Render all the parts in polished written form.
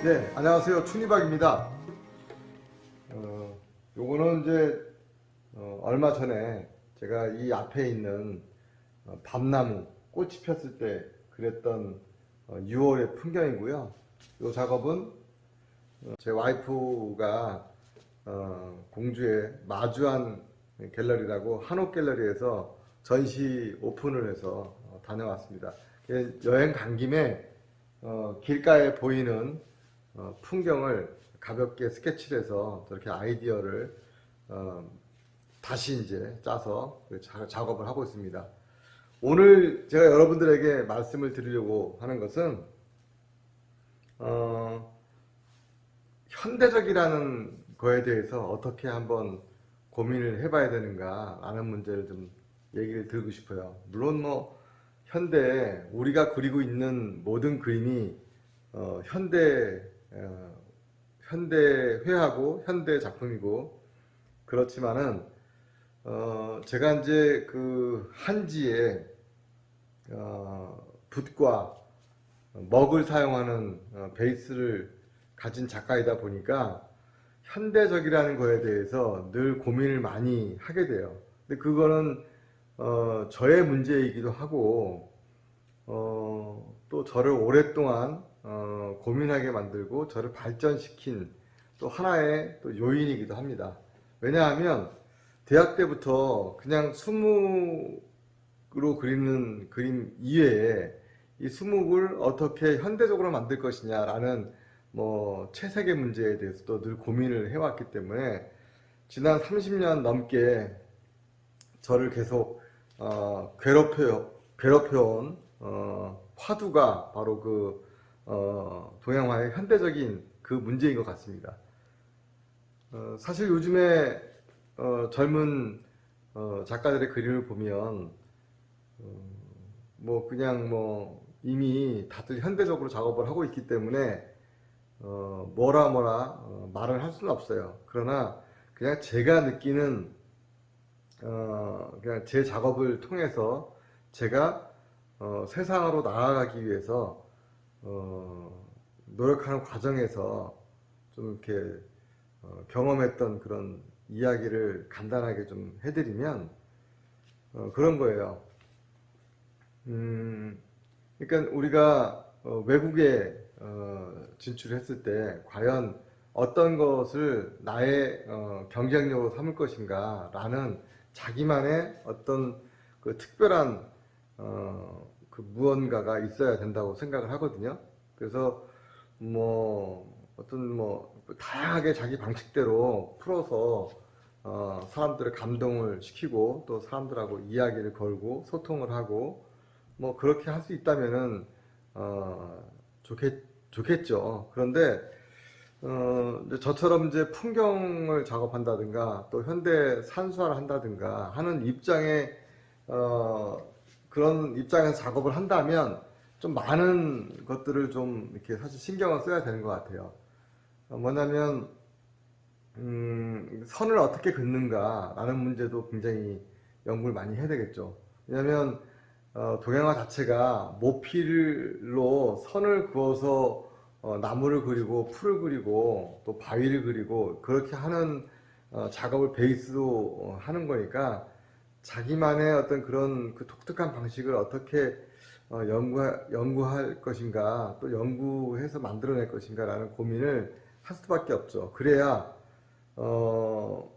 네, 안녕하세요. 춘희박입니다. 요거는 이제 얼마 전에 제가 이 앞에 있는 밤나무 꽃이 폈을 때 그랬던 6월의 풍경이고요. 이 작업은 제 와이프가 공주에 마주한 갤러리라고 한옥 갤러리에서 전시 오픈을 해서 다녀왔습니다. 여행 간 김에 길가에 보이는 풍경을 가볍게 스케치를 해서 저렇게 아이디어를 다시 이제 짜서 작업을 하고 있습니다. 오늘 제가 여러분들에게 말씀을 드리려고 하는 것은 현대적이라는 거에 대해서 어떻게 한번 고민을 해봐야 되는가 라는 문제를 좀 얘기를 드리고 싶어요. 물론 뭐 현대 우리가 그리고 있는 모든 그림이 현대회하고 현대 작품이고 그렇지만은 제가 이제 그 한지에 붓과 먹을 사용하는 베이스를 가진 작가이다 보니까 현대적이라는 거에 대해서 늘 고민을 많이 하게 돼요. 근데 그거는 저의 문제이기도 하고 또 저를 오랫동안 고민하게 만들고 저를 발전시킨 또 하나의 또 요인이기도 합니다. 왜냐하면 대학 때부터 그냥 수묵으로 그리는 그림 이외에 이 수묵을 어떻게 현대적으로 만들 것이냐라는 뭐 채색의 문제에 대해서도 늘 고민을 해왔기 때문에 지난 30년 넘게 저를 계속 괴롭혀온 화두가 바로 그 동양화의 현대적인 그 문제인 것 같습니다. 사실 요즘에 젊은 작가들의 그림을 보면 뭐 그냥 뭐 이미 다들 현대적으로 작업을 하고 있기 때문에 뭐라 말을 할 수는 없어요. 그러나 그냥 제가 느끼는 그냥 제 작업을 통해서 제가 세상으로 나아가기 위해서 노력하는 과정에서 좀 이렇게 경험했던 그런 이야기를 간단하게 좀 해드리면 그런 거예요. 그러니까 우리가 외국에 진출했을 때 과연 어떤 것을 나의 경쟁력으로 삼을 것인가 라는 자기만의 어떤 그 특별한 그 무언가가 있어야 된다고 생각을 하거든요. 그래서 뭐 어떤 뭐 다양하게 자기 방식대로 풀어서 사람들의 감동을 시키고 또 사람들하고 이야기를 걸고 소통을 하고 뭐 그렇게 할 수 있다면은 좋겠죠. 그런데 이제 저처럼 이제 풍경을 작업한다든가 또 현대 산수화를 한다든가 하는 입장에 그런 입장에서 작업을 한다면 좀 많은 것들을 좀 이렇게 사실 신경을 써야 되는 것 같아요. 뭐냐면 선을 어떻게 긋는가 라는 문제도 굉장히 연구를 많이 해야 되겠죠. 왜냐하면 동양화 자체가 모필로 선을 그어서 나무를 그리고 풀을 그리고 또 바위를 그리고 그렇게 하는 작업을 베이스로 하는 거니까 자기만의 어떤 그런 그 독특한 방식을 어떻게 연구할 것인가 또 연구해서 만들어낼 것인가 라는 고민을 할 수밖에 없죠. 그래야 뭐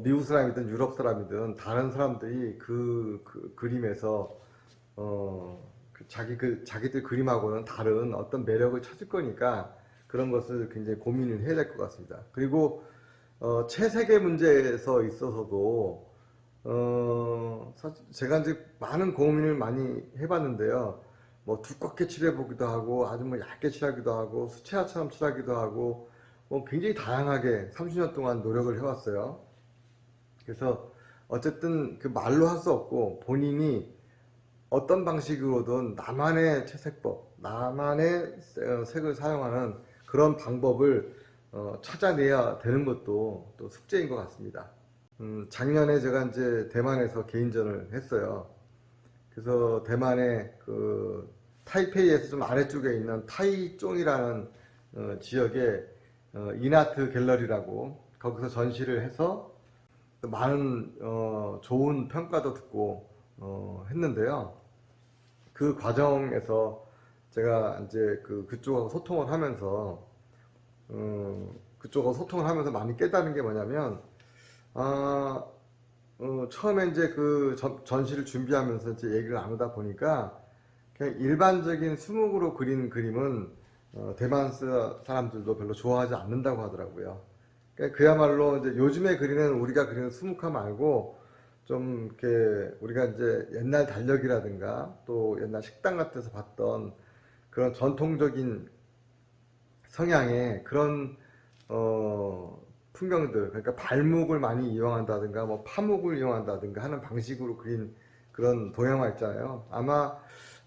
미국 사람이든 유럽 사람이든 다른 사람들이 그 그림에서 자기들 그림하고는 다른 어떤 매력을 찾을 거니까 그런 것을 굉장히 고민을 해야 될 것 같습니다. 그리고 채색의 문제에서 있어서도 사실 제가 이제 많은 고민을 많이 해봤는데요. 뭐 두껍게 칠해보기도 하고 아주 뭐 얇게 칠하기도 하고 수채화처럼 칠하기도 하고 뭐 굉장히 다양하게 30년 동안 노력을 해왔어요. 그래서 어쨌든 그 말로 할 수 없고 본인이 어떤 방식으로든 나만의 채색법, 나만의 색을 사용하는 그런 방법을 찾아내야 되는 것도 또 숙제인 것 같습니다. 작년에 제가 이제 대만에서 개인전을 했어요. 그래서 대만의 그 타이페이에서 좀 아래쪽에 있는 타이종이라는 지역에 이나트 갤러리라고 거기서 전시를 해서 많은 좋은 평가도 듣고 했는데요. 그 과정에서 제가 이제 그쪽하고 소통을 하면서 그쪽하고 소통을 하면서 많이 깨달은 게 뭐냐면 아, 처음에 이제 그 전시를 준비하면서 이제 얘기를 나누다 보니까 그냥 일반적인 수묵으로 그린 그림은 대만 사람들도 별로 좋아하지 않는다고 하더라고요. 그러니까 그야말로 이제 요즘에 그리는 우리가 그리는 수묵화 말고 좀 이렇게 우리가 이제 옛날 달력이라든가 또 옛날 식당 같은 데서 봤던 그런 전통적인 성향의 그런 풍경들, 그러니까 발목을 많이 이용한다든가 뭐 파목을 이용한다든가 하는 방식으로 그린 그런 동양화 있잖아요. 아마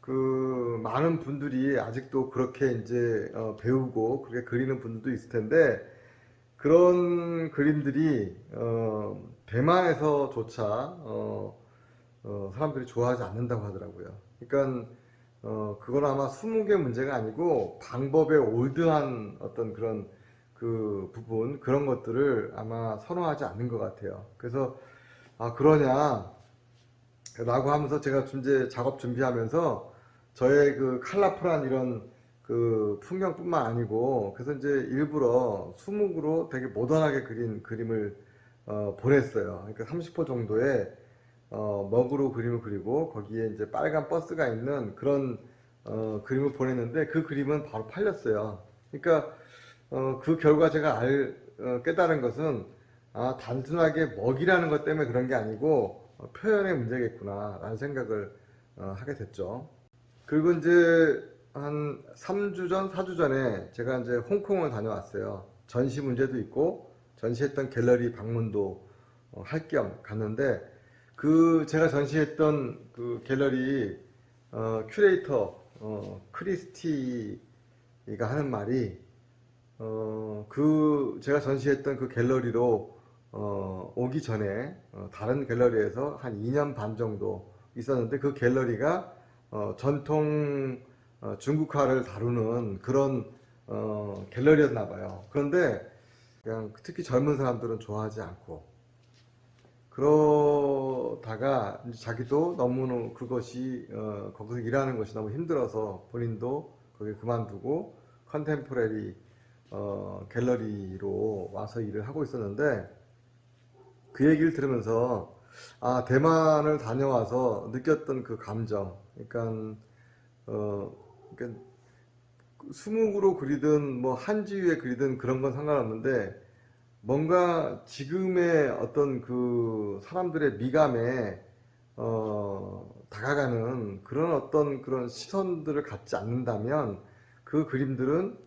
그 많은 분들이 아직도 그렇게 이제 배우고 그렇게 그리는 분들도 있을 텐데 그런 그림들이 대만에서조차 사람들이 좋아하지 않는다고 하더라고요. 그러니까 그건 아마 수묵의 문제가 아니고 방법의 올드한 어떤 그런 그 부분 그런 것들을 아마 선호하지 않는 것 같아요. 그래서 아 그러냐 라고 하면서 제가 이제 작업 준비하면서 저의 그 컬러풀한 이런 그 풍경뿐만 아니고 그래서 이제 일부러 수묵으로 되게 모던하게 그린 그림을 보냈어요. 그러니까 30호 정도의 먹으로 그림을 그리고 거기에 이제 빨간 버스가 있는 그런 그림을 보냈는데 그 그림은 바로 팔렸어요. 그러니까 그 결과 제가 깨달은 것은 아, 단순하게 먹이라는 것 때문에 그런 게 아니고 표현의 문제겠구나 라는 생각을 하게 됐죠. 그리고 이제 한 3주 전, 4주 전에 제가 이제 홍콩을 다녀왔어요. 전시 문제도 있고 전시했던 갤러리 방문도 할 겸 갔는데 그 제가 전시했던 그 갤러리 큐레이터 크리스티가 하는 말이 그 제가 전시했던 그 갤러리로 오기 전에 다른 갤러리에서 한 2년 반 정도 있었는데 그 갤러리가 전통 중국화를 다루는 그런 갤러리였나 봐요. 그런데 그냥 특히 젊은 사람들은 좋아하지 않고 그러다가 이제 자기도 너무 그것이 거기서 일하는 것이 너무 힘들어서 본인도 거기 그만두고 컨템포러리 갤러리로 와서 일을 하고 있었는데 그 얘기를 들으면서 아 대만을 다녀와서 느꼈던 그 감정 그러니까 수묵으로 그리든 뭐 한지위에 그리든 그런 건 상관없는데 뭔가 지금의 어떤 그 사람들의 미감에 다가가는 그런 어떤 그런 시선들을 갖지 않는다면 그 그림들은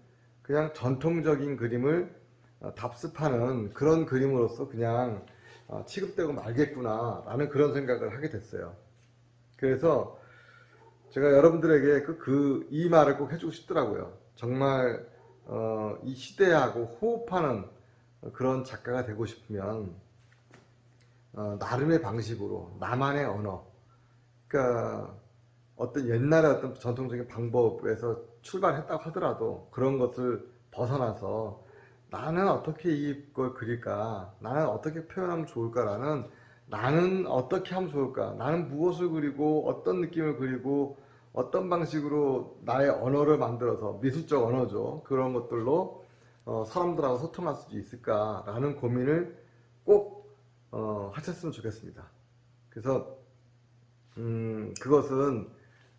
그냥 전통적인 그림을 답습하는 그런 그림으로서 그냥 취급되고 말겠구나 라는 그런 생각을 하게 됐어요. 그래서 제가 여러분들에게 이 말을 꼭 해주고 싶더라고요. 정말 이 시대하고 호흡하는 그런 작가가 되고 싶으면 나름의 방식으로 나만의 언어 그러니까 어떤 옛날의 어떤 전통적인 방법에서 출발했다고 하더라도 그런 것을 벗어나서 나는 어떻게 이걸 그릴까 나는 어떻게 표현하면 좋을까라는 나는 어떻게 하면 좋을까 나는 무엇을 그리고 어떤 느낌을 그리고 어떤 방식으로 나의 언어를 만들어서 미술적 언어죠 그런 것들로 사람들하고 소통할 수 있을까라는 고민을 꼭 하셨으면 좋겠습니다. 그래서 그것은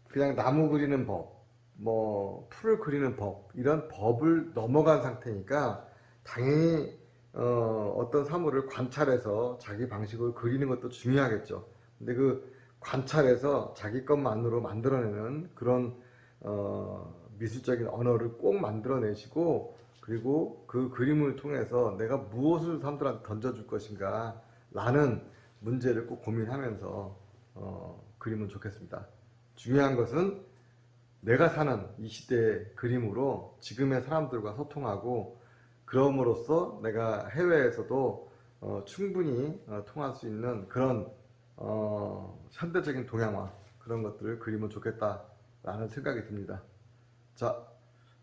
그냥 나무 그리는 법, 뭐 풀을 그리는 법 이런 법을 넘어간 상태니까 당연히 어떤 사물을 관찰해서 자기 방식으로 그리는 것도 중요하겠죠. 근데 그 관찰해서 자기 것만으로 만들어내는 그런 미술적인 언어를 꼭 만들어내시고 그리고 그 그림을 통해서 내가 무엇을 사람들한테 던져줄 것인가 라는 문제를 꼭 고민하면서 그리면 좋겠습니다. 중요한 것은 내가 사는 이 시대의 그림으로 지금의 사람들과 소통하고 그럼으로써 내가 해외에서도 충분히 통할 수 있는 그런 현대적인 동양화 그런 것들을 그리면 좋겠다라는 생각이 듭니다. 자,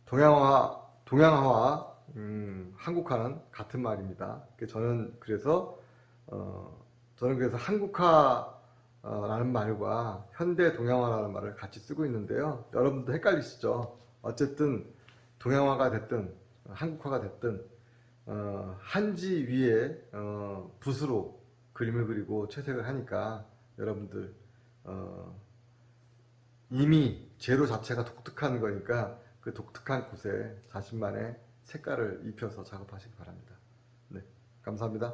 동양화 동양화와 한국화는 같은 말입니다. 저는 그래서 한국화라는 말과 현대 동양화라는 말을 같이 쓰고 있는데요. 여러분도 헷갈리시죠? 어쨌든 동양화가 됐든 한국화가 됐든 한지 위에 붓으로 그림을 그리고 채색을 하니까 여러분들 이미 재료 자체가 독특한 거니까 그 독특한 곳에 자신만의 색깔을 입혀서 작업하시기 바랍니다. 네, 감사합니다.